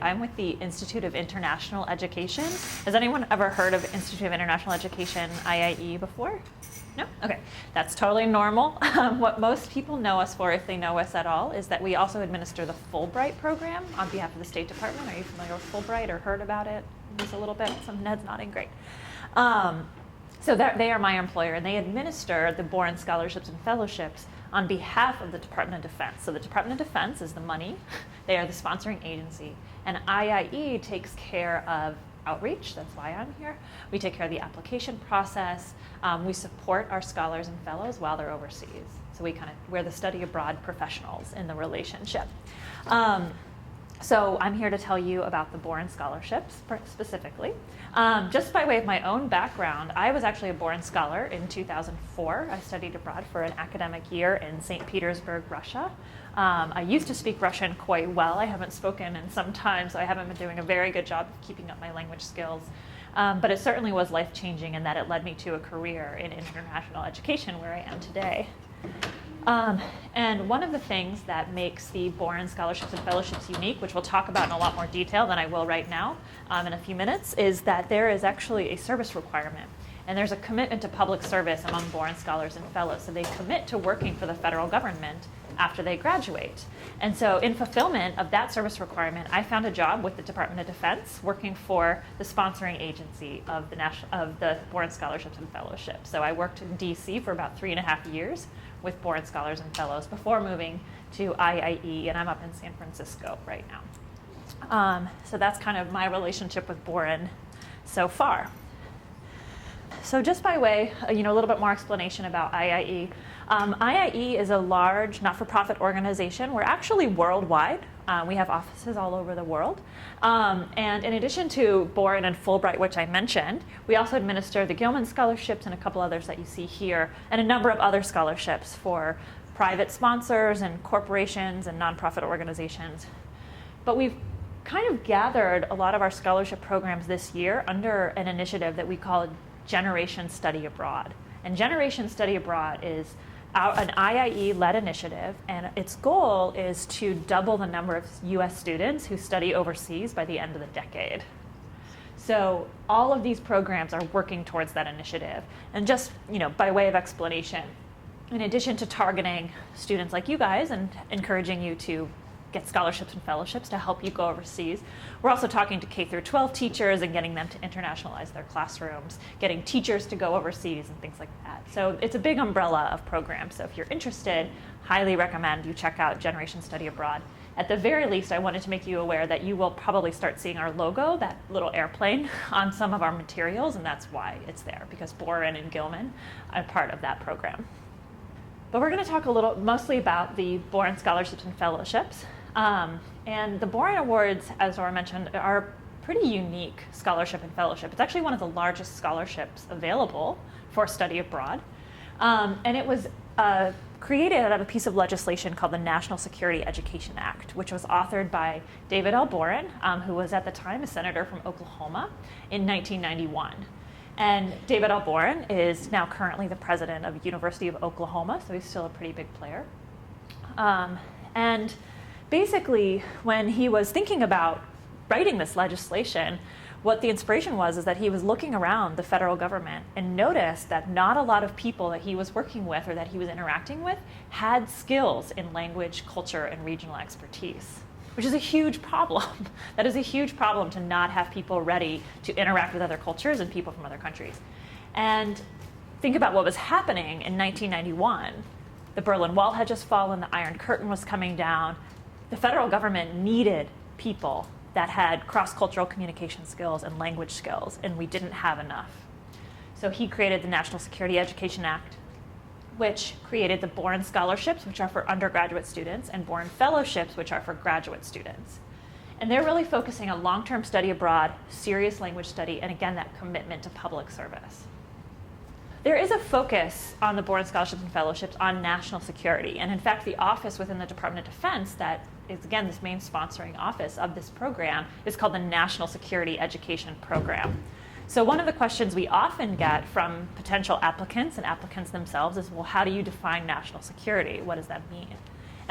I'm with the Institute of International Education. Has anyone ever heard of Institute of International Education, IIE, before? No? Okay, that's totally normal. What most people know us for, if they know us at all, is that we also administer the Fulbright program on behalf of the State Department. Are you familiar with Fulbright or heard about it? Just a little bit. Some Ned's nodding, great. So they are my employer, and they administer the Boren Scholarships and Fellowships on behalf of the Department of Defense. So the Department of Defense is the money. They are the sponsoring agency. And IIE takes care of outreach. That's why I'm here. We take care of the application process. We support our scholars and fellows while they're overseas. So we're the study abroad professionals in the relationship. So I'm here to tell you about the Boren Scholarships specifically. Just by way of my own background, I was actually a Boren Scholar in 2004. I studied abroad for an academic year in St. Petersburg, Russia. I used to speak Russian quite well. I haven't spoken in some time, so I haven't been doing a very good job of keeping up my language skills. But it certainly was life-changing in that it led me to a career in international education where I am today. And one of the things that makes the Boren Scholarships and Fellowships unique, which we'll talk about in a lot more detail than I will right now in a few minutes, is that there is actually a service requirement. And there's a commitment to public service among Boren Scholars and Fellows. So they commit to working for the federal government after they graduate. And so in fulfillment of that service requirement, I found a job with the Department of Defense working for the sponsoring agency of the Boren Scholarships and Fellowships. So I worked in DC for about 3.5 years with Boren Scholars and Fellows before moving to IIE, and I'm up in San Francisco right now. So that's kind of my relationship with Boren so far. So just by way, a little bit more explanation about IIE. IIE is a large not-for-profit organization. We're actually worldwide. We have offices all over the world. And in addition to Boren and Fulbright, which I mentioned, we also administer the Gilman Scholarships and a couple others that you see here, and a number of other scholarships for private sponsors and corporations and nonprofit organizations. But we've kind of gathered a lot of our scholarship programs this year under an initiative that we call Generation Study Abroad. And Generation Study Abroad is an IIE-led initiative, and its goal is to double the number of US students who study overseas by the end of the decade. So all of these programs are working towards that initiative. And just, by way of explanation, in addition to targeting students like you guys and encouraging you to get scholarships and fellowships to help you go overseas, we're also talking to K through 12 teachers and getting them to internationalize their classrooms, getting teachers to go overseas and things like that. So it's a big umbrella of programs. So if you're interested, highly recommend you check out Generation Study Abroad. At the very least, I wanted to make you aware that you will probably start seeing our logo, that little airplane, on some of our materials, and that's why it's there, because Boren and Gilman are part of that program. But we're going to talk mostly about the Boren Scholarships and Fellowships. And the Boren Awards, as Laura mentioned, are a pretty unique scholarship and fellowship. It's actually one of the largest scholarships available for study abroad. And it was created out of a piece of legislation called the National Security Education Act, which was authored by David L. Boren, who was at the time a senator from Oklahoma, in 1991. And David L. Boren is now currently the president of University of Oklahoma, so he's still a pretty big player. And basically, when he was thinking about writing this legislation, what the inspiration was is that he was looking around the federal government and noticed that not a lot of people that he was working with or that he was interacting with had skills in language, culture, and regional expertise, which is a huge problem. That is a huge problem, to not have people ready to interact with other cultures and people from other countries. And think about what was happening in 1991. The Berlin Wall had just fallen, the Iron Curtain was coming down. The federal government needed people that had cross-cultural communication skills and language skills, and we didn't have enough. So he created the National Security Education Act, which created the Boren Scholarships, which are for undergraduate students, and Boren Fellowships, which are for graduate students. And they're really focusing on long-term study abroad, serious language study, and again, that commitment to public service. There is a focus on the Boren Scholarships and Fellowships on national security. And in fact, the office within the Department of Defense that is, again, this main sponsoring office of this program is called the National Security Education Program. So one of the questions we often get from potential applicants and applicants themselves is, well, how do you define national security? What does that mean?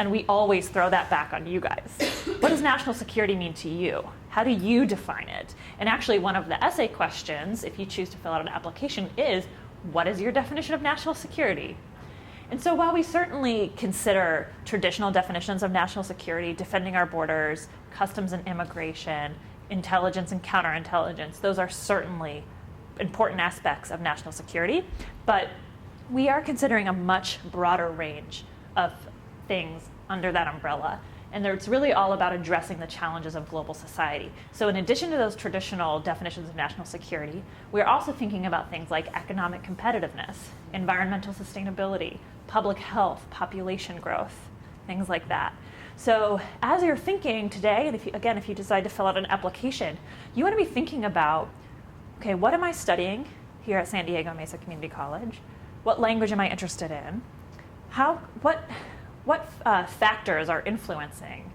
And we always throw that back on you guys. What does national security mean to you? How do you define it? And actually, one of the essay questions, if you choose to fill out an application, is, what is your definition of national security? And so while we certainly consider traditional definitions of national security, defending our borders, customs and immigration, intelligence and counterintelligence, those are certainly important aspects of national security, but we are considering a much broader range of things under that umbrella. And it's really all about addressing the challenges of global society. So in addition to those traditional definitions of national security, we're also thinking about things like economic competitiveness, environmental sustainability, public health, population growth, things like that. So as you're thinking today, and if you decide to fill out an application, you want to be thinking about, okay, what am I studying here at San Diego Mesa Community College? What language am I interested in? What factors are influencing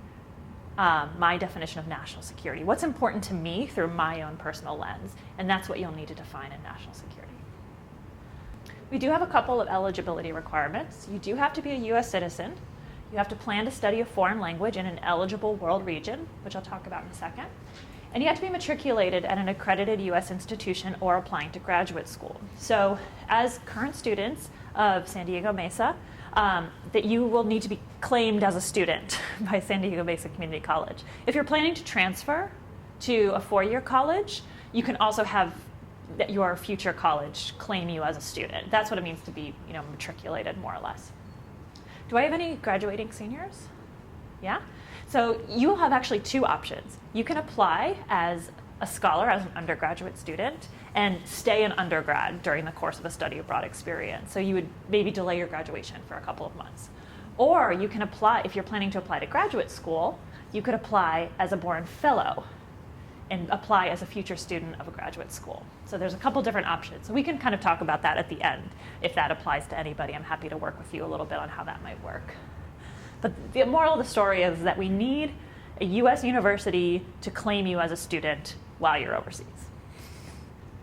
my definition of national security? What's important to me through my own personal lens? And that's what you'll need to define in national security. We do have a couple of eligibility requirements. You do have to be a US citizen. You have to plan to study a foreign language in an eligible world region, which I'll talk about in a second. And you have to be matriculated at an accredited US institution or applying to graduate school. So as current students of San Diego Mesa, that you will need to be claimed as a student by San Diego Mesa Community College. If you're planning to transfer to a four-year college, you can also have your future college claim you as a student. That's what it means to be, matriculated, more or less. Do I have any graduating seniors? Yeah? So you will have actually two options. You can apply as a scholar, as an undergraduate student, and stay in undergrad during the course of a study abroad experience. So you would maybe delay your graduation for a couple of months. Or you can apply, if you're planning to apply to graduate school, you could apply as a Boren Fellow and apply as a future student of a graduate school. So there's a couple different options. So we can kind of talk about that at the end. If that applies to anybody, I'm happy to work with you a little bit on how that might work. But the moral of the story is that we need a US university to claim you as a student while you're overseas.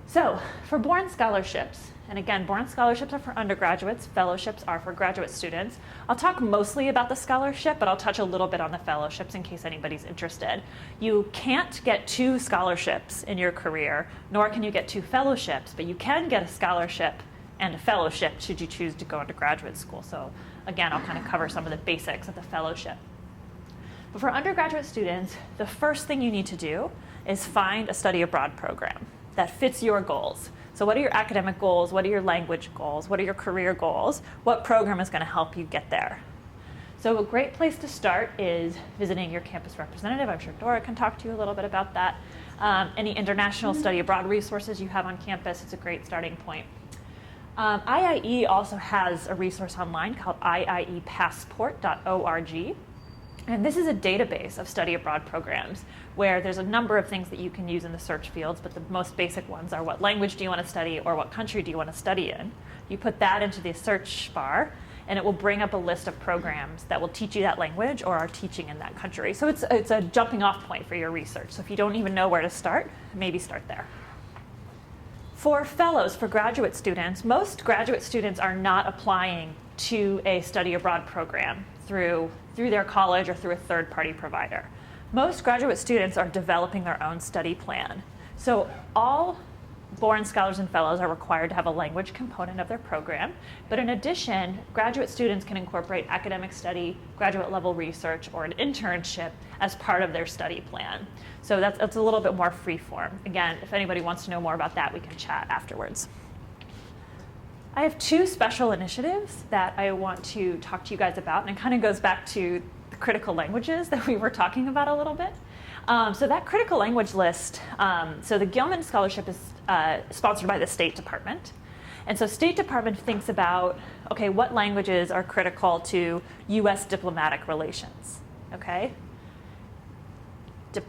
So for Boren Scholarships, and again, Boren Scholarships are for undergraduates, fellowships are for graduate students. I'll talk mostly about the scholarship, but I'll touch a little bit on the fellowships in case anybody's interested. You can't get 2 scholarships in your career, nor can you get 2 fellowships, but you can get a scholarship and a fellowship should you choose to go into graduate school. So again, I'll kind of cover some of the basics of the fellowship. But for undergraduate students, the first thing you need to do is find a study abroad program that fits your goals. So what are your academic goals? What are your language goals? What are your career goals? What program is going to help you get there? So a great place to start is visiting your campus representative. I'm sure Dora can talk to you a little bit about that. Any international study abroad resources you have on campus, it's a great starting point. IIE also has a resource online called iiepassport.org. And this is a database of study abroad programs where there's a number of things that you can use in the search fields, but the most basic ones are what language do you want to study or what country do you want to study in. You put that into the search bar, and it will bring up a list of programs that will teach you that language or are teaching in that country. So it's a jumping off point for your research. So if you don't even know where to start, maybe start there. For fellows, for graduate students, most graduate students are not applying to a study abroad program through their college or through a third-party provider. Most graduate students are developing their own study plan. So all Boren Scholars and Fellows are required to have a language component of their program, but in addition, graduate students can incorporate academic study, graduate level research, or an internship as part of their study plan. So that's a little bit more free-form. Again, if anybody wants to know more about that, we can chat afterwards. I have 2 special initiatives that I want to talk to you guys about, and it kind of goes back to the critical languages that we were talking about a little bit. So that critical language list, so the Gilman Scholarship is sponsored by the State Department. And so State Department thinks about, okay, what languages are critical to US diplomatic relations, okay?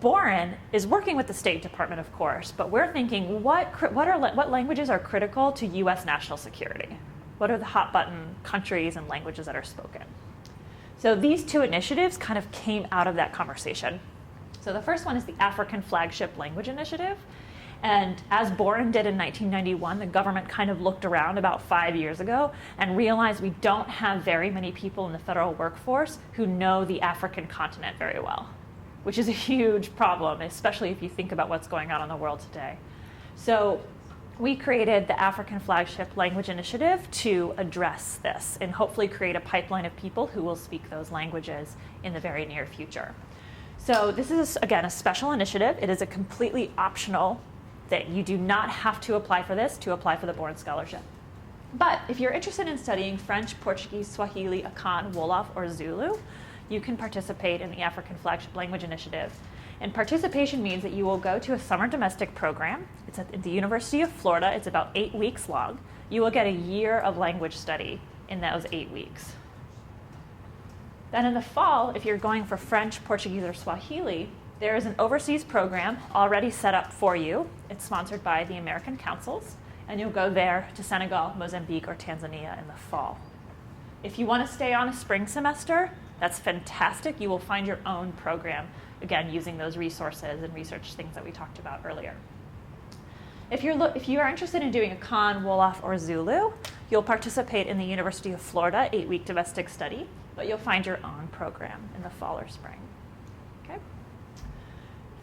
Boren is working with the State Department, of course, but we're thinking what languages are critical to US national security? What are the hot button countries and languages that are spoken? So these 2 initiatives kind of came out of that conversation. So the first one is the African Flagship Language Initiative, And as Boren did in 1991, the government kind of looked around about 5 years ago and realized we don't have very many people in the federal workforce who know the African continent very well, which is a huge problem, especially if you think about what's going on in the world today. So we created the African Flagship Language Initiative to address this and hopefully create a pipeline of people who will speak those languages in the very near future. So this is, again, a special initiative. It is a completely optional thing. You do not have to apply for this to apply for the Boren Scholarship. But if you're interested in studying French, Portuguese, Swahili, Akan, Wolof, or Zulu, you can participate in the African Flagship Language Initiative. And participation means that you will go to a summer domestic program. It's at the University of Florida. It's about 8 weeks long. You will get a year of language study in those 8 weeks. Then in the fall, if you're going for French, Portuguese, or Swahili, there is an overseas program already set up for you. It's sponsored by the American Councils, and you'll go there to Senegal, Mozambique, or Tanzania in the fall. If you want to stay on a spring semester, that's fantastic. You will find your own program, again, using those resources and research things that we talked about earlier. If you are interested in doing Akan, Wolof, or Zulu, you'll participate in the University of Florida 8-week domestic study, but you'll find your own program in the fall or spring. Okay?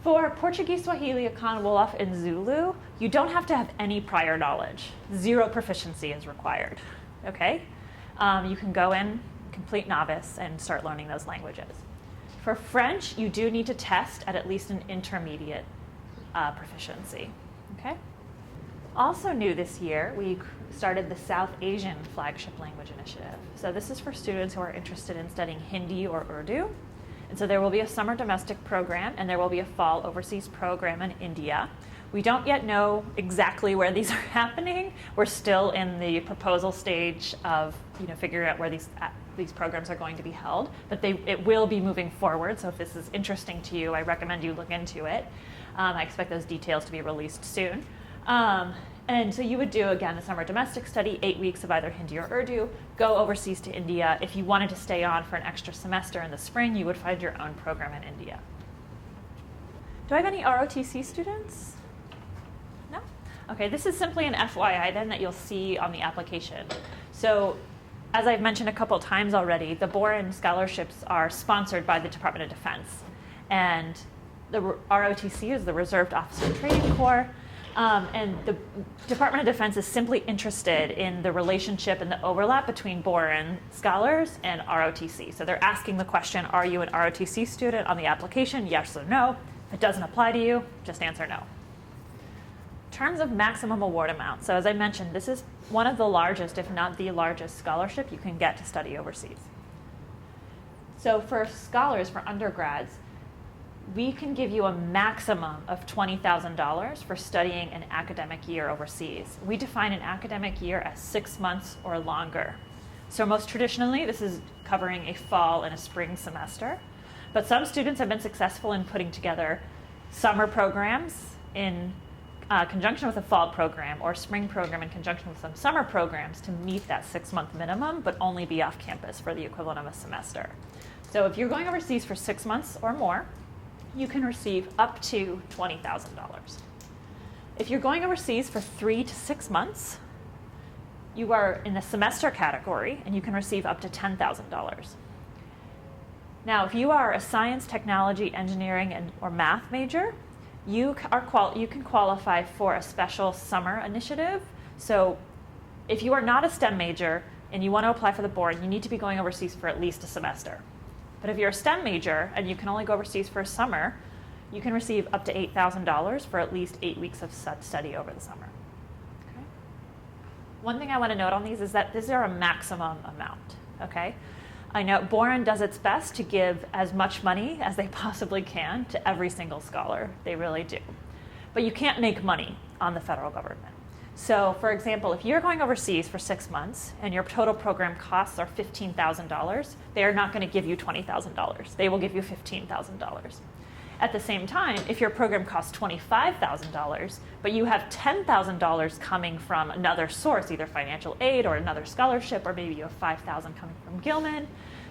For Portuguese, Swahili, Akan, Wolof, and Zulu, you don't have to have any prior knowledge. 0 proficiency is required. Okay? You can go in complete novice and start learning those languages. For French, you do need to test at least an intermediate proficiency. Okay? Also new this year, we started the South Asian Flagship Language Initiative. So this is for students who are interested in studying Hindi or Urdu. And so there will be a summer domestic program, and there will be a fall overseas program in India. We don't yet know exactly where these are happening. We're still in the proposal stage of figuring out where these programs are going to be held, but it will be moving forward. So if this is interesting to you, I recommend you look into it. I expect those details to be released soon. And so you would do, again, a summer domestic study, 8 weeks of either Hindi or Urdu, go overseas to India. If you wanted to stay on for an extra semester in the spring, you would find your own program in India. Do I have any ROTC students? No? Okay, this is simply an FYI then that you'll see on the application. So as I've mentioned a couple times already, the Boren Scholarships are sponsored by the Department of Defense. And the ROTC is the Reserve Officer Training Corps. And the Department of Defense is simply interested in the relationship and the overlap between Boren scholars and ROTC. So they're asking the question, are you an ROTC student on the application, yes or no? If it doesn't apply to you, just answer no. In terms of maximum award amount, so as I mentioned, this is one of the largest, if not the largest, scholarship you can get to study overseas. So for scholars, for undergrads, we can give you a maximum of $20,000 for studying an academic year overseas. We define an academic year as 6 months or longer. So most traditionally, this is covering a fall and a spring semester. But some students have been successful in putting together summer programs in conjunction with a fall program, or spring program in conjunction with some summer programs to meet that 6-month minimum, but only be off campus for the equivalent of a semester. So if you're going overseas for 6 months or more, you can receive up to $20,000. If you're going overseas for 3 to 6 months, you are in the semester category, and you can receive up to $10,000. Now, if you are a science, technology, engineering, or math major, you can qualify for a special summer initiative. So if you are not a STEM major and you want to apply for the board, you need to be going overseas for at least a semester. But if you're a STEM major and you can only go overseas for a summer, you can receive up to $8,000 for at least 8 weeks of study over the summer. Okay? One thing I want to note on these is that these are a maximum amount. Okay? I know Boren does its best to give as much money as they possibly can to every single scholar. They really do. But you can't make money on the federal government. So, for example, if you're going overseas for 6 months and your total program costs are $15,000, they are not going to give you $20,000. They will give you $15,000. At the same time, if your program costs $25,000, but you have $10,000 coming from another source, either financial aid or another scholarship, or maybe you have $5,000 coming from Gilman,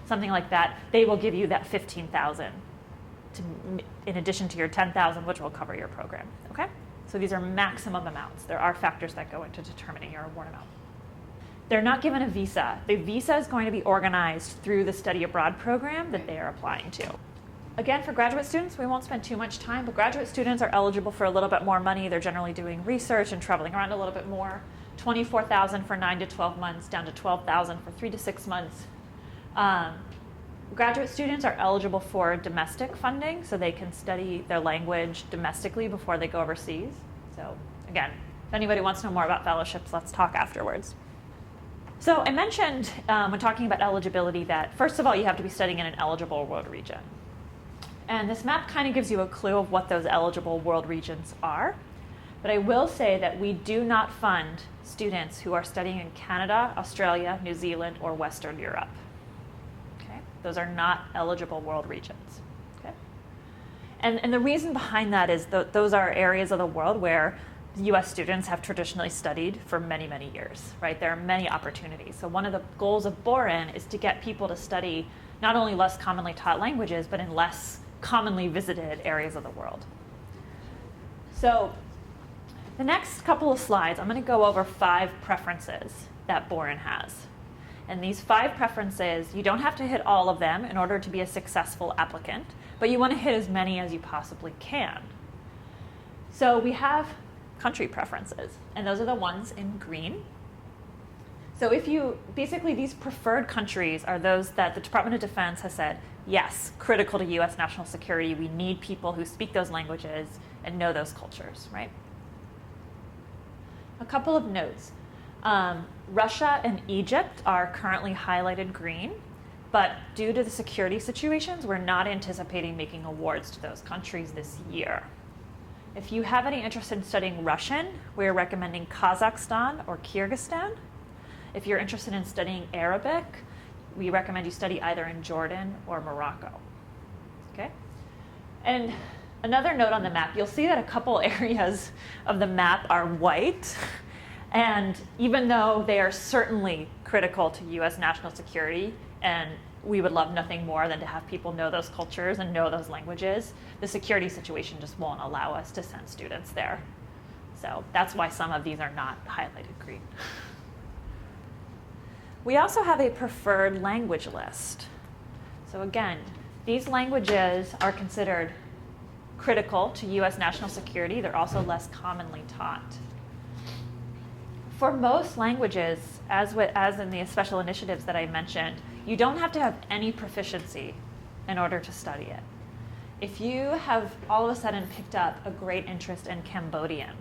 something like that, they will give you that $15,000 in addition to your $10,000, which will cover your program. Okay? So these are maximum amounts. There are factors that go into determining your award amount. They're not given a visa. The visa is going to be organized through the study abroad program that they are applying to. Again, for graduate students, we won't spend too much time, but graduate students are eligible for a little bit more money. They're generally doing research and traveling around a little bit more. $24,000 for 9 to 12 months, down to $12,000 for 3 to 6 months. Graduate students are eligible for domestic funding, so they can study their language domestically before they go overseas. So again, if anybody wants to know more about fellowships, let's talk afterwards. So I mentioned when talking about eligibility that, first of all, you have to be studying in an eligible world region. And this map kind of gives you a clue of what those eligible world regions are. But I will say that we do not fund students who are studying in Canada, Australia, New Zealand, or Western Europe. Okay? Those are not eligible world regions. Okay? And the reason behind that is those are areas of the world where US students have traditionally studied for many, many years, right? There are many opportunities. So one of the goals of Boren is to get people to study not only less commonly taught languages, but in less commonly visited areas of the world. So the next couple of slides, I'm going to go over 5 preferences that Boren has. And these 5 preferences, you don't have to hit all of them in order to be a successful applicant, but you want to hit as many as you possibly can. So we have country preferences, and those are the ones in green. So basically these preferred countries are those that the Department of Defense has said, yes, critical to US national security, we need people who speak those languages and know those cultures, right? A couple of notes. Russia and Egypt are currently highlighted green, but due to the security situations, we're not anticipating making awards to those countries this year. If you have any interest in studying Russian, we're recommending Kazakhstan or Kyrgyzstan. If you're interested in studying Arabic, we recommend you study either in Jordan or Morocco. Okay? And another note on the map, you'll see that a couple areas of the map are white. And even though they are certainly critical to US national security, and we would love nothing more than to have people know those cultures and know those languages, the security situation just won't allow us to send students there. So that's why some of these are not highlighted green. We also have a preferred language list. So again, these languages are considered critical to US national security. They're also less commonly taught. For most languages, as in the special initiatives that I mentioned, you don't have to have any proficiency in order to study it. If you have all of a sudden picked up a great interest in Cambodian,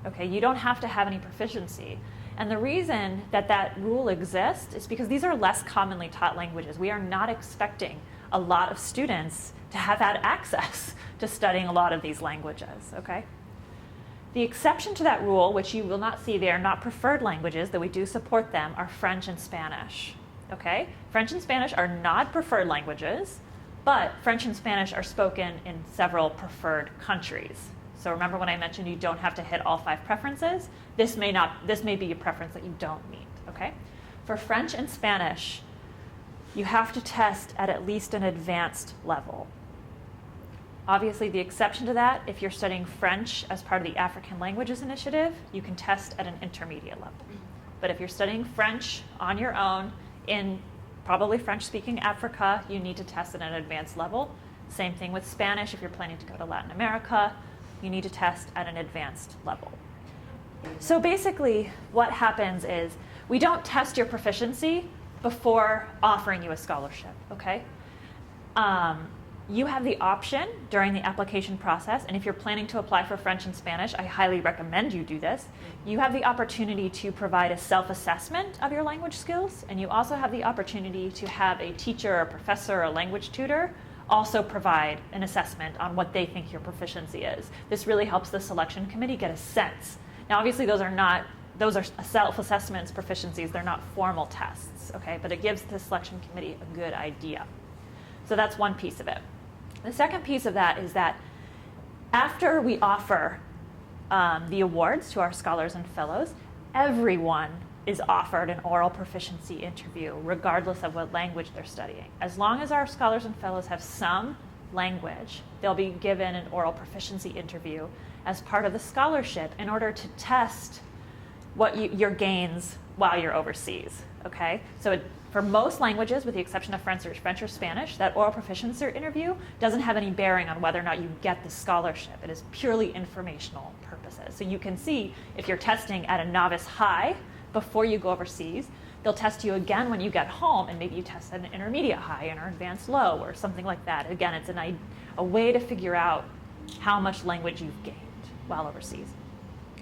okay, you don't have to have any proficiency. And the reason that that rule exists is because these are less commonly taught languages. We are not expecting a lot of students to have had access to studying a lot of these languages, okay? The exception to that rule, which you will not see, they are not preferred languages, though we do support them, are French and Spanish, okay? French and Spanish are not preferred languages, but French and Spanish are spoken in several preferred countries. So remember when I mentioned you don't have to hit all 5 preferences? This may be a preference that you don't meet, okay? For French and Spanish, you have to test at least an advanced level. Obviously, the exception to that, if you're studying French as part of the African Languages Initiative, you can test at an intermediate level. But if you're studying French on your own in probably French-speaking Africa, you need to test at an advanced level. Same thing with Spanish. If you're planning to go to Latin America, you need to test at an advanced level. So basically, what happens is we don't test your proficiency before offering you a scholarship, okay? You have the option during the application process, and if you're planning to apply for French and Spanish, I highly recommend you do this. You have the opportunity to provide a self-assessment of your language skills, and you also have the opportunity to have a teacher, a professor, or a language tutor also provide an assessment on what they think your proficiency is. This really helps the selection committee get a sense. Now, obviously, those are self-assessments, proficiencies. They're not formal tests, okay? But it gives the selection committee a good idea. So that's one piece of it. The second piece of that is that after we offer the awards to our scholars and fellows, everyone is offered an oral proficiency interview, regardless of what language they're studying. As long as our scholars and fellows have some language, they'll be given an oral proficiency interview as part of the scholarship in order to test your gains while you're overseas, okay? So for most languages, with the exception of French or Spanish, that oral proficiency interview doesn't have any bearing on whether or not you get the scholarship. It is purely informational purposes. So you can see if you're testing at a novice high before you go overseas, they'll test you again when you get home, and maybe you test at an intermediate high and or advanced low or something like that. Again, it's a way to figure out how much language you've gained while overseas.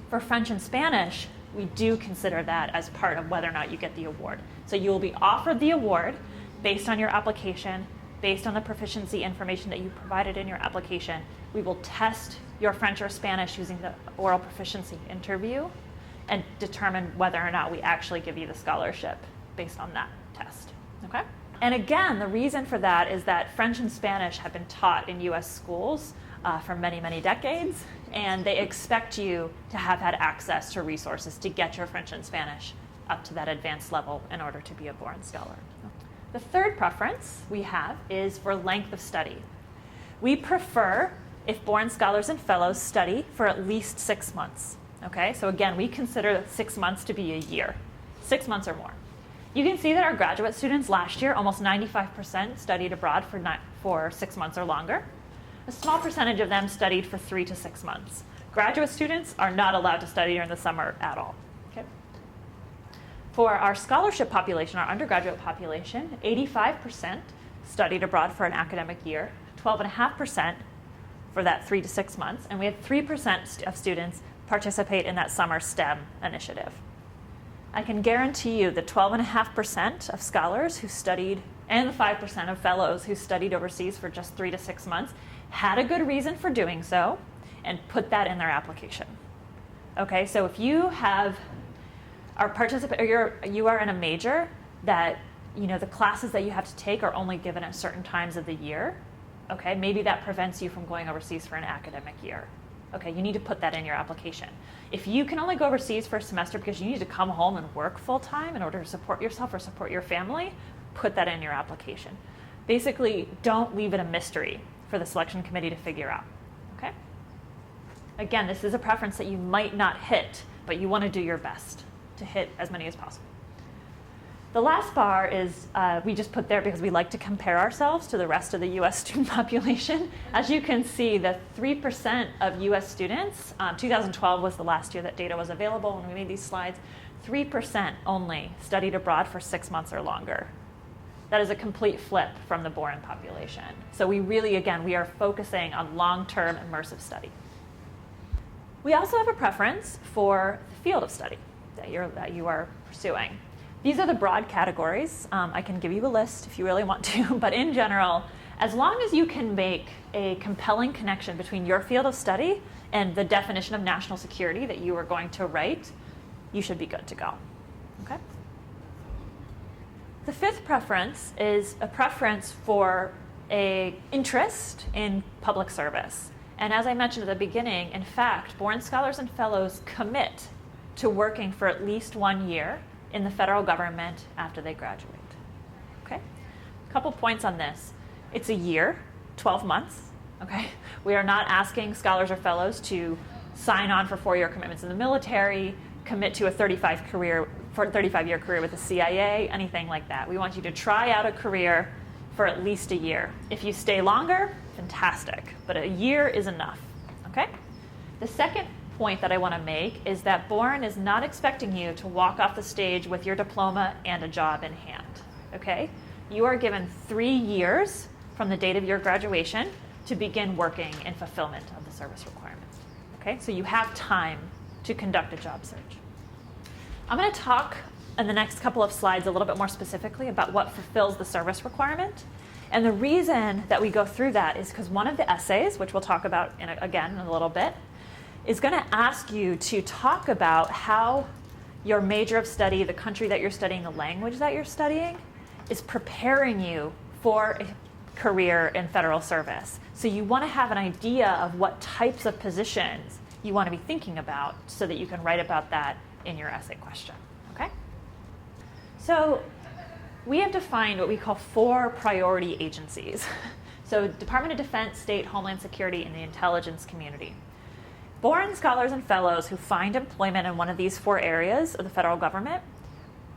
For French and Spanish, we do consider that as part of whether or not you get the award. So you will be offered the award based on your application, based on the proficiency information that you provided in your application. We will test your French or Spanish using the oral proficiency interview and determine whether or not we actually give you the scholarship based on that test, okay? And again, the reason for that is that French and Spanish have been taught in US schools for many, many decades, and they expect you to have had access to resources to get your French and Spanish up to that advanced level in order to be a Boren Scholar. The third preference we have is for length of study. We prefer if Boren Scholars and Fellows study for at least 6 months. Okay, so again, we consider 6 months to be a year, 6 months or more. You can see that our graduate students last year, almost 95% studied abroad for 6 months or longer. A small percentage of them studied for 3 to 6 months. Graduate students are not allowed to study during the summer at all. Okay. For our scholarship population, our undergraduate population, 85% studied abroad for an academic year, 12.5% for that 3 to 6 months, and we had 3% of students participate in that summer STEM initiative. I can guarantee you that 12.5% of scholars who studied and the 5% of fellows who studied overseas for just 3 to 6 months had a good reason for doing so and put that in their application. Okay, so if you you are in a major that the classes that you have to take are only given at certain times of the year, okay, maybe that prevents you from going overseas for an academic year. Okay, you need to put that in your application. If you can only go overseas for a semester because you need to come home and work full time in order to support yourself or support your family, put that in your application. Basically, don't leave it a mystery for the selection committee to figure out. Okay? Again, this is a preference that you might not hit, but you want to do your best to hit as many as possible. The last bar is we just put there because we like to compare ourselves to the rest of the US student population. As you can see, the 3% of US students, 2012 was the last year that data was available when we made these slides, 3% only studied abroad for 6 months or longer. That is a complete flip from the Boren population. So we really, again, we are focusing on long-term immersive study. We also have a preference for the field of study that you are pursuing. These are the broad categories. I can give you a list if you really want to, but in general, as long as you can make a compelling connection between your field of study and the definition of national security that you are going to write, you should be good to go. Okay? The fifth preference is a preference for an interest in public service. And as I mentioned at the beginning, in fact, Boren Scholars and Fellows commit to working for at least 1 year in the federal government after they graduate. Okay? A couple points on this. It's a year, 12 months. Okay? We are not asking scholars or fellows to sign on for 4-year commitments in the military, commit to a 35-year career with the CIA, anything like that. We want you to try out a career for at least a year. If you stay longer, fantastic, but a year is enough. Okay? The second point that I want to make is that Boren is not expecting you to walk off the stage with your diploma and a job in hand. Okay? You are given 3 years from the date of your graduation to begin working in fulfillment of the service requirements. Okay? So you have time to conduct a job search. I'm going to talk in the next couple of slides a little bit more specifically about what fulfills the service requirement. And the reason that we go through that is because one of the essays, which we'll talk about again in a little bit, is going to ask you to talk about how your major of study, the country that you're studying, the language that you're studying, is preparing you for a career in federal service. So you want to have an idea of what types of positions you want to be thinking about so that you can write about that in your essay question. Okay? So we have defined what we call 4 priority agencies. So Department of Defense, State, Homeland Security, and the intelligence community. Boren scholars and fellows who find employment in one of these 4 areas of the federal government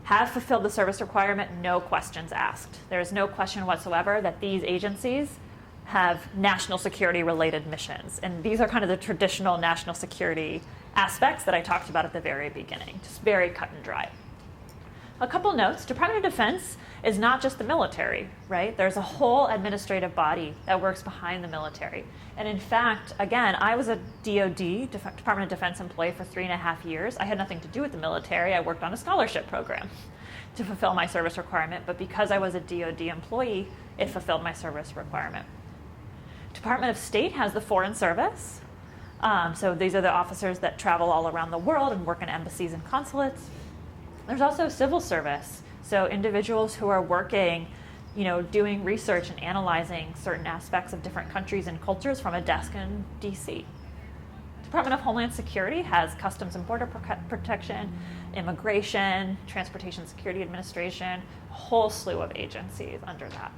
have fulfilled the service requirement, no questions asked. There is no question whatsoever that these agencies have national security related missions. And these are kind of the traditional national security aspects that I talked about at the very beginning, just very cut and dry. A couple notes, Department of Defense is not just the military, right? There's a whole administrative body that works behind the military. And in fact, again, I was a DoD, Department of Defense employee for 3.5 years. I had nothing to do with the military. I worked on a scholarship program to fulfill my service requirement, but because I was a DoD employee, it fulfilled my service requirement. Department of State has the Foreign Service. So these are the officers that travel all around the world and work in embassies and consulates. There's also civil service. So individuals who are working, doing research and analyzing certain aspects of different countries and cultures from a desk in DC. Department of Homeland Security has Customs and Border Protection, Immigration, Transportation Security Administration, a whole slew of agencies under that.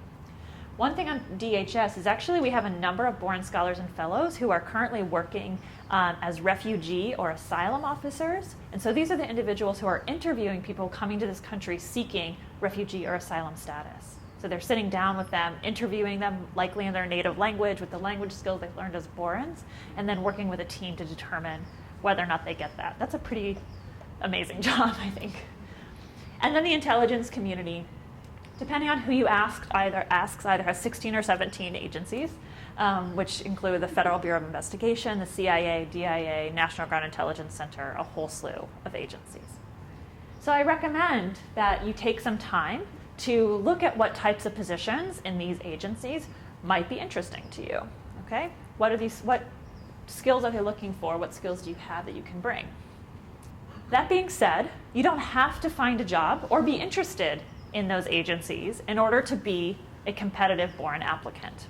One thing on DHS is actually we have a number of Boren scholars and fellows who are currently working as refugee or asylum officers. And so these are the individuals who are interviewing people coming to this country seeking refugee or asylum status. So they're sitting down with them, interviewing them likely in their native language with the language skills they've learned as Borens, and then working with a team to determine whether or not they get that. That's a pretty amazing job, I think. And then the intelligence community, depending on who you ask, either has 16 or 17 agencies, which include the Federal Bureau of Investigation, the CIA, DIA, National Ground Intelligence Center, a whole slew of agencies. So I recommend that you take some time to look at what types of positions in these agencies might be interesting to you. Okay? What skills are they looking for? What skills do you have that you can bring? That being said, you don't have to find a job or be interested in those agencies in order to be a competitive Boren applicant.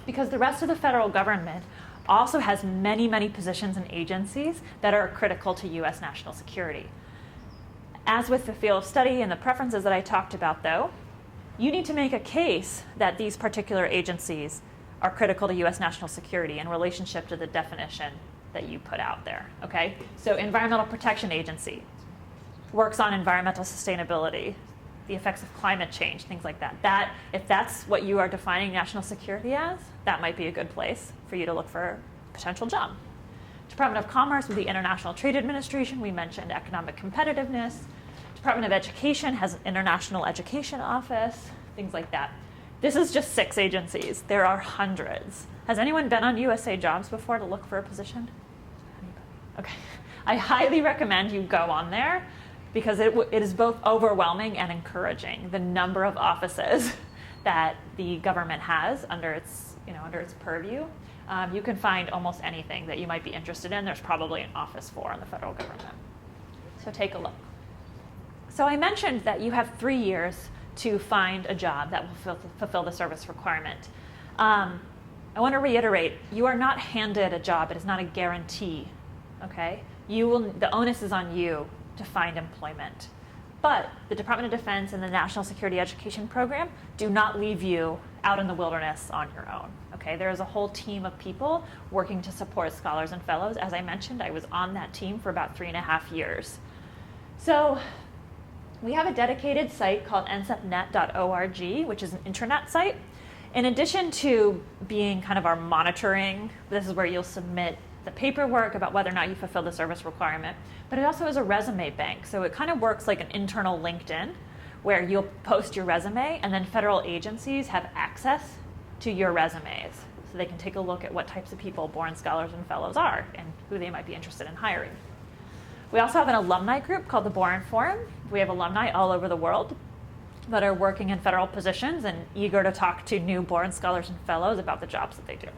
Because the rest of the federal government also has many, many positions and agencies that are critical to US national security. As with the field of study and the preferences that I talked about though, you need to make a case that these particular agencies are critical to US national security in relationship to the definition that you put out there, okay? So Environmental Protection Agency works on environmental sustainability, the effects of climate change, things like that. If that's what you are defining national security as, that might be a good place for you to look for a potential job. Department of Commerce with the International Trade Administration, we mentioned economic competitiveness. Department of Education has an International Education Office, things like that. This is just 6 agencies. There are hundreds. Has anyone been on USA Jobs before to look for a position? Okay. I highly recommend you go on there because it is both overwhelming and encouraging, the number of offices that the government has under its purview. You can find almost anything that you might be interested in. There's probably an office for in the federal government. So take a look. So I mentioned that you have 3 years to find a job that will fulfill the service requirement. I want to reiterate, you are not handed a job. It is not a guarantee, okay? The onus is on you to find employment. But the Department of Defense and the National Security Education Program do not leave you out in the wilderness on your own, okay? There is a whole team of people working to support scholars and fellows. As I mentioned, I was on that team for about 3.5 years. So we have a dedicated site called nsepnet.org, which is an intranet site. In addition to being kind of our monitoring, this is where you'll submit the paperwork about whether or not you fulfill the service requirement, but it also is a resume bank. So it kind of works like an internal LinkedIn where you'll post your resume and then federal agencies have access to your resumes. So they can take a look at what types of people Boren scholars and fellows are and who they might be interested in hiring. We also have an alumni group called the Boren Forum. We have alumni all over the world that are working in federal positions and eager to talk to new Boren scholars and fellows about the jobs that they do.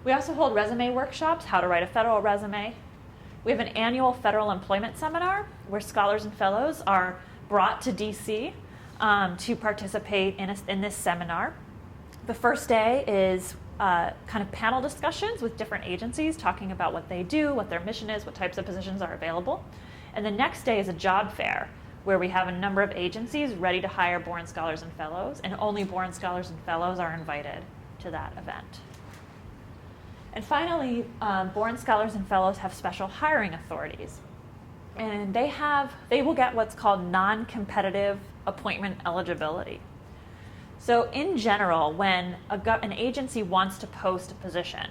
We also hold resume workshops, how to write a federal resume. We have an annual federal employment seminar where scholars and fellows are brought to DC to participate in this seminar. The first day is kind of panel discussions with different agencies talking about what they do, what their mission is, what types of positions are available. And the next day is a job fair where we have a number of agencies ready to hire Boren Scholars and Fellows, and only Boren Scholars and Fellows are invited to that event. And finally, Boren Scholars and Fellows have special hiring authorities. And they will get what's called non-competitive appointment eligibility. So in general, when an agency wants to post a position,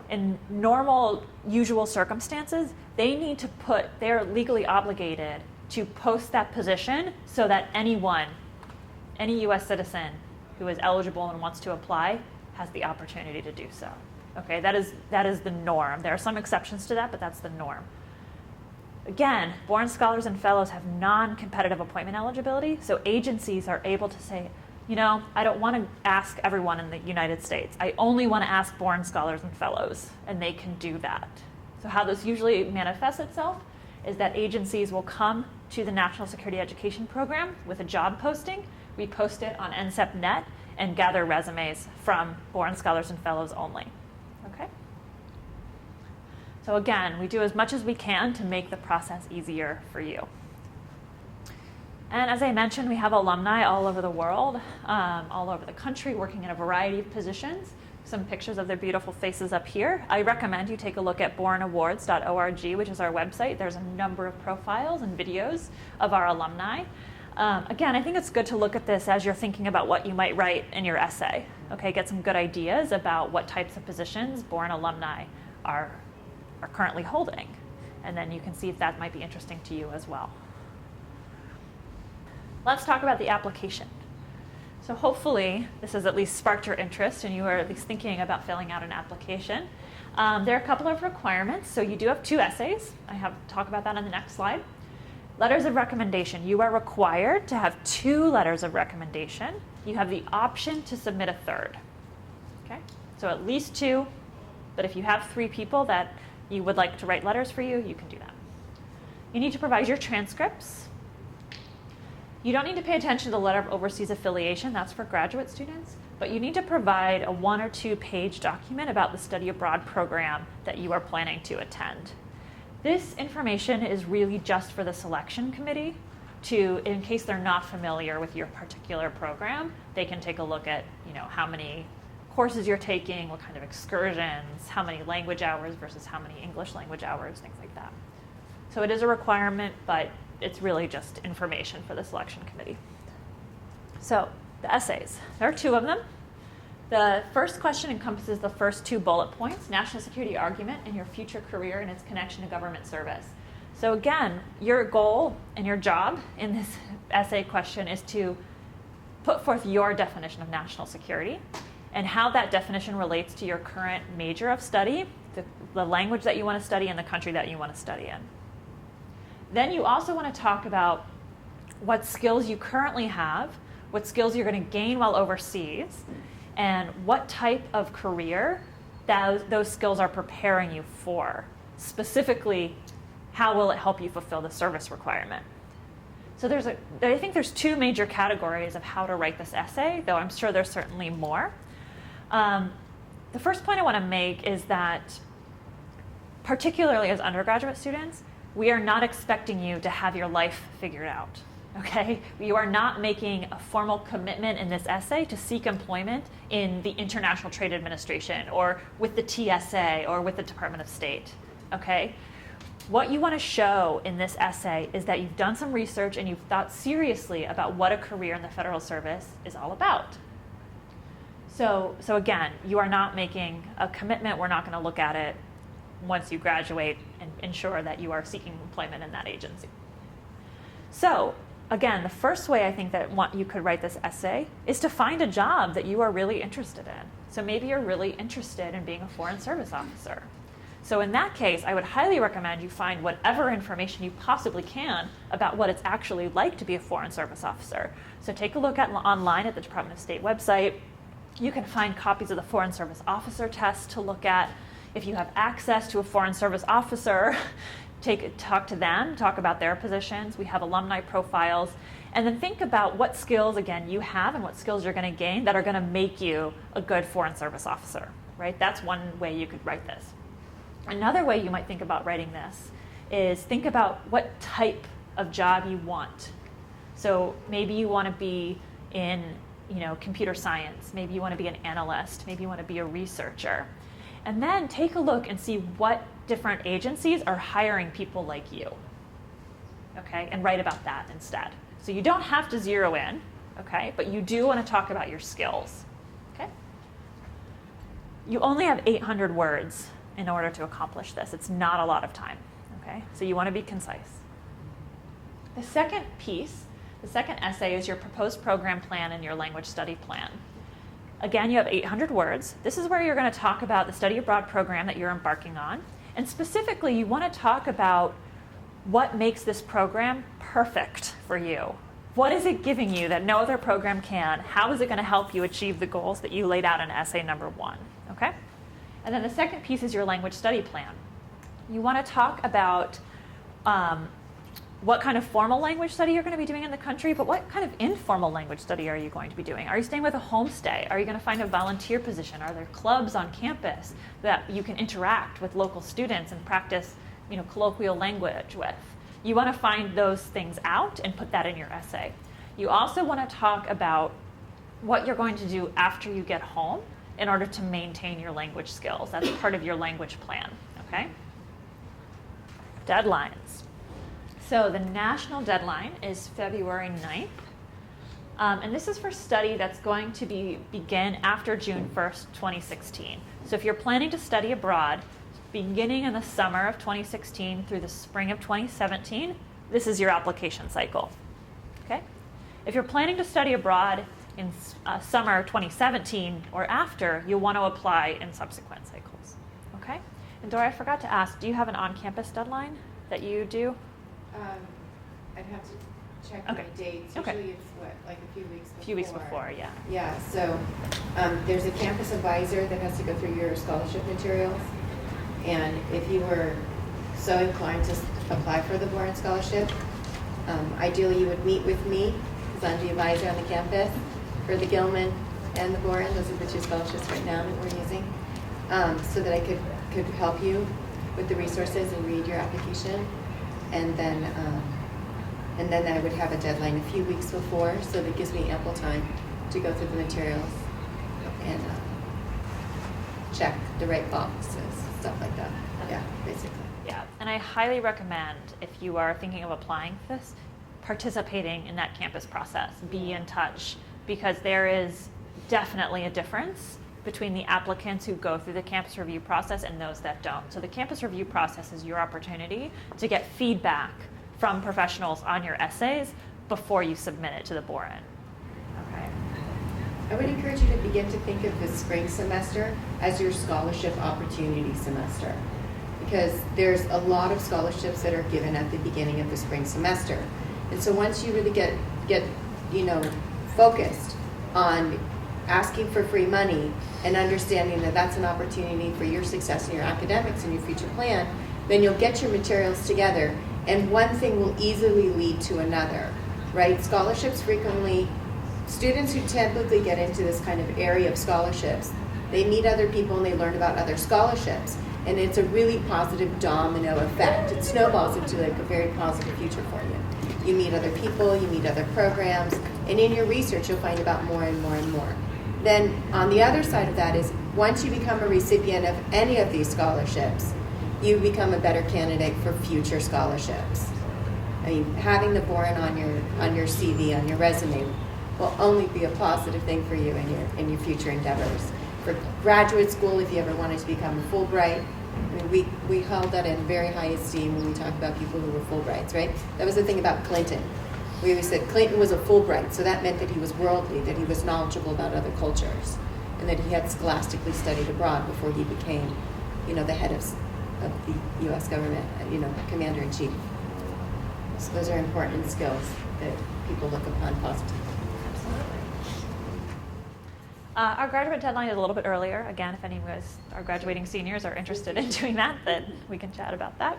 in normal, usual circumstances, they're legally obligated to post that position so that any U.S. citizen who is eligible and wants to apply has the opportunity to do so. Okay, that is the norm. There are some exceptions to that, but that's the norm. Again, Boren Scholars and Fellows have non-competitive appointment eligibility, so agencies are able to say, I don't want to ask everyone in the United States. I only want to ask Boren Scholars and Fellows, and they can do that. So how this usually manifests itself is that agencies will come to the National Security Education Program with a job posting. We post it on NCEP.net and gather resumes from Boren Scholars and Fellows only. Okay? So again, we do as much as we can to make the process easier for you. And as I mentioned, we have alumni all over the world, all over the country, working in a variety of positions. Some pictures of their beautiful faces up here. I recommend you take a look at borenawards.org, which is our website. There's a number of profiles and videos of our alumni. Again, I think it's good to look at this as you're thinking about what you might write in your essay. Okay, get some good ideas about what types of positions Boren alumni are currently holding. And then you can see if that might be interesting to you as well. Let's talk about the application. So hopefully this has at least sparked your interest and you are at least thinking about filling out an application. There are a couple of requirements. So you do have 2 essays. I have to talk about that on the next slide. Letters of recommendation. You are required to have 2 letters of recommendation. You have the option to submit a 3rd. Okay? So at least 2, but if you have 3 people that you would like to write letters for you, you can do that. You need to provide your transcripts. You don't need to pay attention to the letter of overseas affiliation. That's for graduate students. But you need to provide a 1 or 2 page document about the study abroad program that you are planning to attend. This information is really just for the selection committee in case they're not familiar with your particular program, they can take a look at, how many courses you're taking, what kind of excursions, how many language hours versus how many English language hours, things like that. So it is a requirement, but it's really just information for the selection committee. So the essays, there are 2 of them. The first question encompasses the first 2 bullet points, national security argument and your future career and its connection to government service. So again, your goal and your job in this essay question is to put forth your definition of national security and how that definition relates to your current major of study, the language that you want to study, and the country that you want to study in. Then you also want to talk about what skills you currently have, what skills you're going to gain while overseas, and what type of career those skills are preparing you for. Specifically, how will it help you fulfill the service requirement? So I think there's 2 major categories of how to write this essay, though I'm sure there's certainly more. The first point I want to make is that, particularly as undergraduate students, we are not expecting you to have your life figured out, okay? You are not making a formal commitment in this essay to seek employment in the International Trade Administration or with the TSA or with the Department of State, okay? What you want to show in this essay is that you've done some research and you've thought seriously about what a career in the federal service is all about. So again, you are not making a commitment. We're not going to look at it once you graduate and ensure that you are seeking employment in that agency. So again, the first way I think that you could write this essay is to find a job that you are really interested in. So maybe you're really interested in being a foreign service officer. So in that case, I would highly recommend you find whatever information you possibly can about what it's actually like to be a foreign service officer. So take a look online at the Department of State website. You can find copies of the Foreign Service Officer test to look at. If you have access to a foreign service officer, talk to them, talk about their positions. We have alumni profiles. And then think about what skills, again, you have and what skills you're going to gain that are going to make you a good foreign service officer, right? That's one way you could write this. Another way you might think about writing this is think about what type of job you want So maybe you want to be in computer science, maybe you want to be an analyst, maybe you want to be a researcher. And then take a look and see what different agencies are hiring people like you. Okay, and write about that instead. So you don't have to zero in, okay, but you do want to talk about your skills. Okay? You only have 800 words in order to accomplish this. It's not a lot of time. Okay? So you want to be concise. The second piece, the second essay, is your proposed program plan and your language study plan. Again, you have 800 words. This is where you're going to talk about the study abroad program that you're embarking on. And specifically, you want to talk about what makes this program perfect for you. What is it giving you that no other program can? How is it going to help you achieve the goals that you laid out in essay number 1? Okay? And then the second piece is your language study plan. You want to talk about what kind of formal language study you're going to be doing in the country, but what kind of informal language study are you going to be doing? Are you staying with a homestay? Are you going to find a volunteer position? Are there clubs on campus that you can interact with local students and practice, colloquial language with? You want to find those things out and put that in your essay. You also want to talk about what you're going to do after you get home in order to maintain your language skills. That's part of your language plan, okay? Deadlines. So the national deadline is February 9th. And this is for study that's going to begin after June 1st, 2016. So if you're planning to study abroad, beginning in the summer of 2016 through the spring of 2017, this is your application cycle. Okay? If you're planning to study abroad in summer 2017 or after, you'll want to apply in subsequent cycles. Okay? And Dora, I forgot to ask, do you have an on-campus deadline that you do? I'd have to check my dates. Okay. Usually it's like a few weeks before. A few weeks before, yeah. Yeah, so there's a campus advisor that has to go through your scholarship materials. And if you were so inclined to apply for the Boren Scholarship, ideally you would meet with me, because I'm the advisor on the campus for the Gilman and the Boren. Those are the 2 scholarships right now that we're using, so that I could help you with the resources and read your application. And then I would have a deadline a few weeks before, so that gives me ample time to go through the materials and check the right boxes, stuff like that. Yeah, basically. Yeah, and I highly recommend, if you are thinking of applying for this, participating in that campus process. Be in touch, because there is definitely a difference between the applicants who go through the campus review process and those that don't. So the campus review process is your opportunity to get feedback from professionals on your essays before you submit it to the Boren. Okay. I would encourage you to begin to think of the spring semester as your scholarship opportunity semester, because there's a lot of scholarships that are given at the beginning of the spring semester. And so once you really get focused on asking for free money and understanding that that's an opportunity for your success in your academics and your future plan, then you'll get your materials together, and one thing will easily lead to another, right? Scholarships frequently, students who typically get into this kind of area of scholarships, they meet other people and they learn about other scholarships, and it's a really positive domino effect. It snowballs into like a very positive future for you. You meet other people, you meet other programs, and in your research you'll find about more and more and more. Then on the other side of that is, once you become a recipient of any of these scholarships, you become a better candidate for future scholarships. I mean, having the Boren on your CV, on your resume, will only be a positive thing for you in your future endeavors. For graduate school, if you ever wanted to become a Fulbright, I mean, we held that in very high esteem when we talk about people who were Fulbrights, right? That was the thing about Clinton. We always said Clinton was a Fulbright, so that meant that he was worldly, that he was knowledgeable about other cultures, and that he had scholastically studied abroad before he became, the head of the U.S. government, commander-in-chief. So those are important skills that people look upon positively. Our graduate deadline is a little bit earlier. Again, if any of our graduating seniors are interested in doing that, then we can chat about that.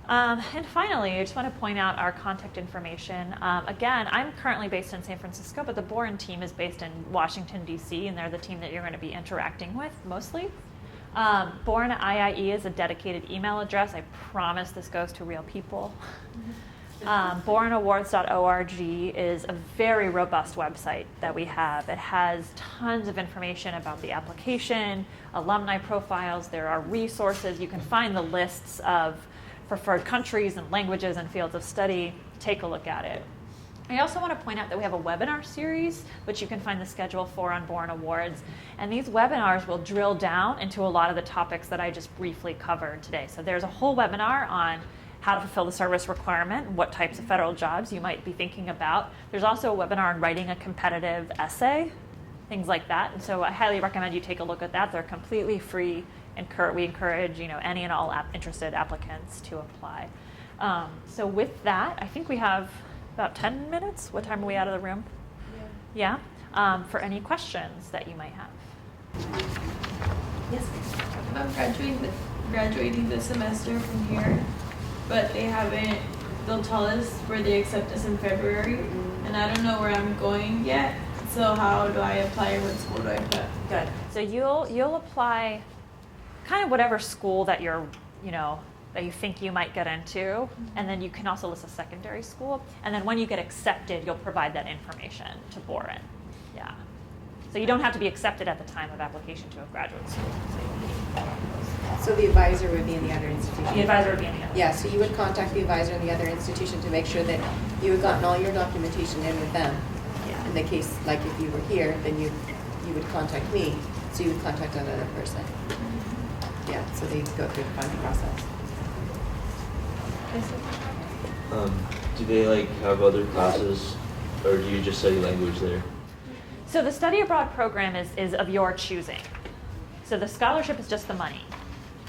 And finally, I just want to point out our contact information. Again, I'm currently based in San Francisco, but the Boren team is based in Washington, D.C., and they're the team that you're going to be interacting with mostly. Boren IIE is a dedicated email address. I promise this goes to real people. BorenAwards.org is a very robust website that we have. It has tons of information about the application, alumni profiles. There are resources. You can find the lists of preferred countries and languages and fields of study. Take a look at it. I also want to point out that we have a webinar series, which you can find the schedule for on Boren Awards. And these webinars will drill down into a lot of the topics that I just briefly covered today. So there's a whole webinar on how to fulfill the service requirement, what types of federal jobs you might be thinking about. There's also a webinar on writing a competitive essay, things like that. And so I highly recommend you take a look at that. They're completely free. We encourage any and all interested applicants to apply. So with that, I think we have about 10 minutes. What time are we out of the room? Yeah. For any questions that you might have. Yes. I'm graduating this semester from here, but they'll tell us where they accept us in February, and I don't know where I'm going yet. So how do I apply? What school do I put? Good. So you'll apply kind of whatever school that that you think you might get into, and then you can also list a secondary school, and then when you get accepted, you'll provide that information to Boren. Yeah. So you don't have to be accepted at the time of application to a graduate school. So the advisor would be in the other institution? The advisor would be in the other. Yeah, so you would contact the advisor in the other institution to make sure that you had gotten all your documentation in with them. Yeah. In the case, like if you were here, then you would contact me, so you would contact another person. Yeah, so they go through the filing process. Do they have other classes, or do you just study language there? So the study abroad program is of your choosing. So the scholarship is just the money.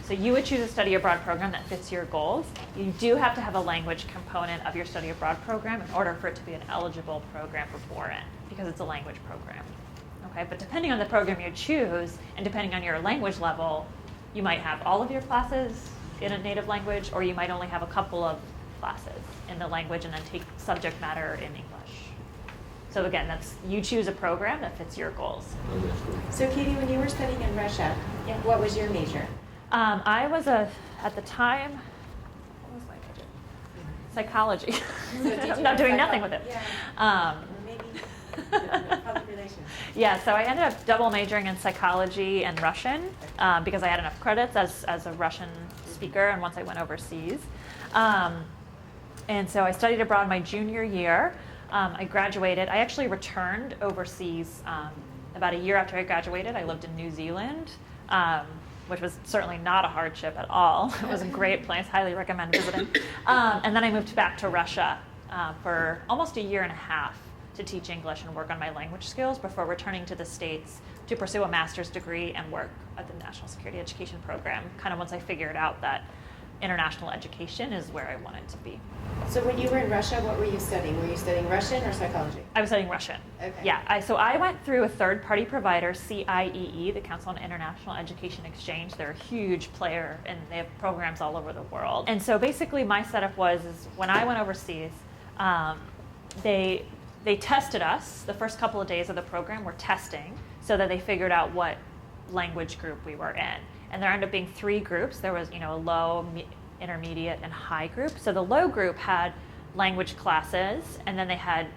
So you would choose a study abroad program that fits your goals. You do have to have a language component of your study abroad program in order for it to be an eligible program for Boren, because it's a language program. Okay, but depending on the program you choose and depending on your language level, you might have all of your classes in a native language, or you might only have a couple of classes in the language and then take subject matter in English. So again, you choose a program that fits your goals. Okay, cool. So Katie, when you were studying in Russia, what was your major? I was at the time, what was my major? Psychology. So I'm not doing nothing with it. Yeah. Maybe public relations. Yeah, so I ended up double majoring in psychology and Russian because I had enough credits as a Russian speaker, and once I went overseas. And so I studied abroad my junior year. I graduated. I actually returned overseas about a year after I graduated. I lived in New Zealand, which was certainly not a hardship at all. It was a great place. Highly recommend visiting. And then I moved back to Russia for almost a year and a half to teach English and work on my language skills before returning to the States to pursue a master's degree and work at the National Security Education Program, kind of once I figured out that international education is where I wanted to be. So when you were in Russia, what were you studying? Were you studying Russian or psychology? I was studying Russian. Okay. Yeah, so I went through a third-party provider, CIEE, the Council on International Education Exchange. They're a huge player, and they have programs all over the world. And so basically my setup is when I went overseas, they tested us. The first couple of days of the program were testing so that they figured out what language group we were in. And there ended up being 3 groups. There was, a low, intermediate, and high group. So the low group had language classes, and then they had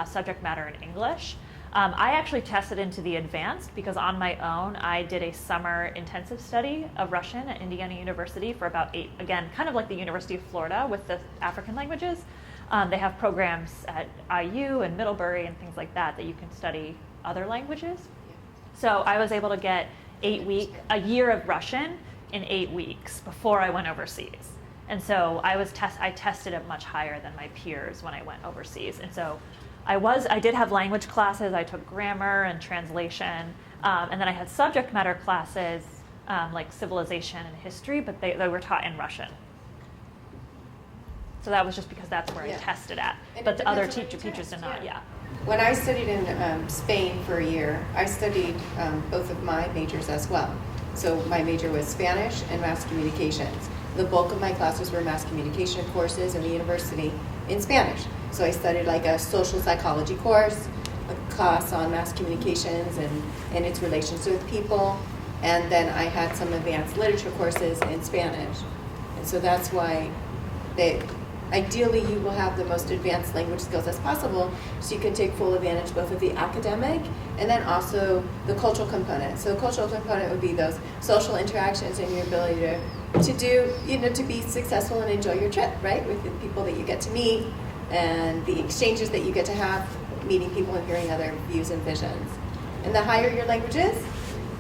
subject matter in English. I actually tested into the advanced because on my own, I did a summer intensive study of Russian at Indiana University for about 8, again, kind of like the University of Florida with the African languages. They have programs at IU and Middlebury and things like that you can study other languages. So I was able to get a year of Russian in 8 weeks before I went overseas. And so I tested it much higher than my peers when I went overseas. And so I did have language classes. I took grammar and translation. And then I had subject matter classes like civilization and history, but they were taught in Russian. So that was just because that's where I tested at. And but the other depends on what you teachers did not, test, When I studied in Spain for a year, I studied both of my majors as well. So my major was Spanish and mass communications. The bulk of my classes were mass communication courses in the university in Spanish. So I studied like a social psychology course, a class on mass communications and its relations with people, and then I had some advanced literature courses in Spanish. And so that's why ideally you will have the most advanced language skills as possible, so you can take full advantage both of the academic and then also the cultural component. So the cultural component would be those social interactions and your ability to do, to be successful and enjoy your trip, right? With the people that you get to meet and the exchanges that you get to have, meeting people and hearing other views and visions. And the higher your language is,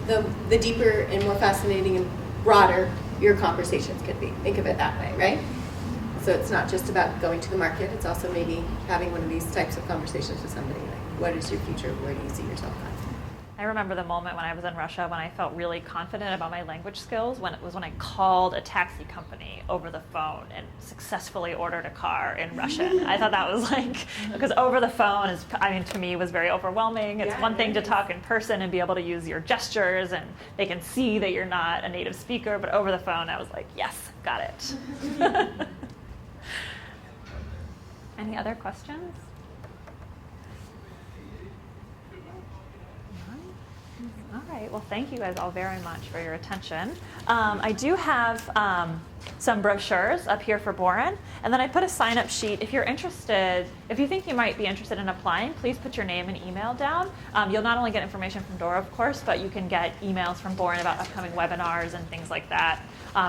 the deeper and more fascinating and broader your conversations could be. Think of it that way, right? So it's not just about going to the market, it's also maybe having one of these types of conversations with somebody, like, what is your future? Where do you see yourself at? I remember the moment when I was in Russia when I felt really confident about my language skills, when I called a taxi company over the phone and successfully ordered a car in Russian. I thought that was because over the phone to me was very overwhelming. It's one thing to talk in person and be able to use your gestures and they can see that you're not a native speaker, but over the phone I was like, yes, got it. Any other questions? All right, well, thank you guys all very much for your attention. I do have some brochures up here for Boren, and then I put a sign-up sheet. If you're interested, if you think you might be interested in applying, please put your name and email down. You'll not only get information from Dora, of course, but you can get emails from Boren about upcoming webinars and things like that.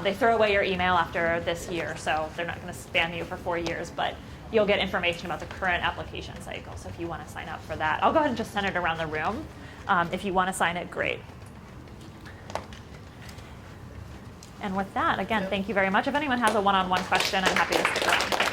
They throw away your email after this year, so they're not going to spam you for 4 years, but you'll get information about the current application cycle, so if you want to sign up for that. I'll go ahead and just send it around the room. If you want to sign it, great. And with that, again, thank you very much. If anyone has a one-on-one question, I'm happy to stick around.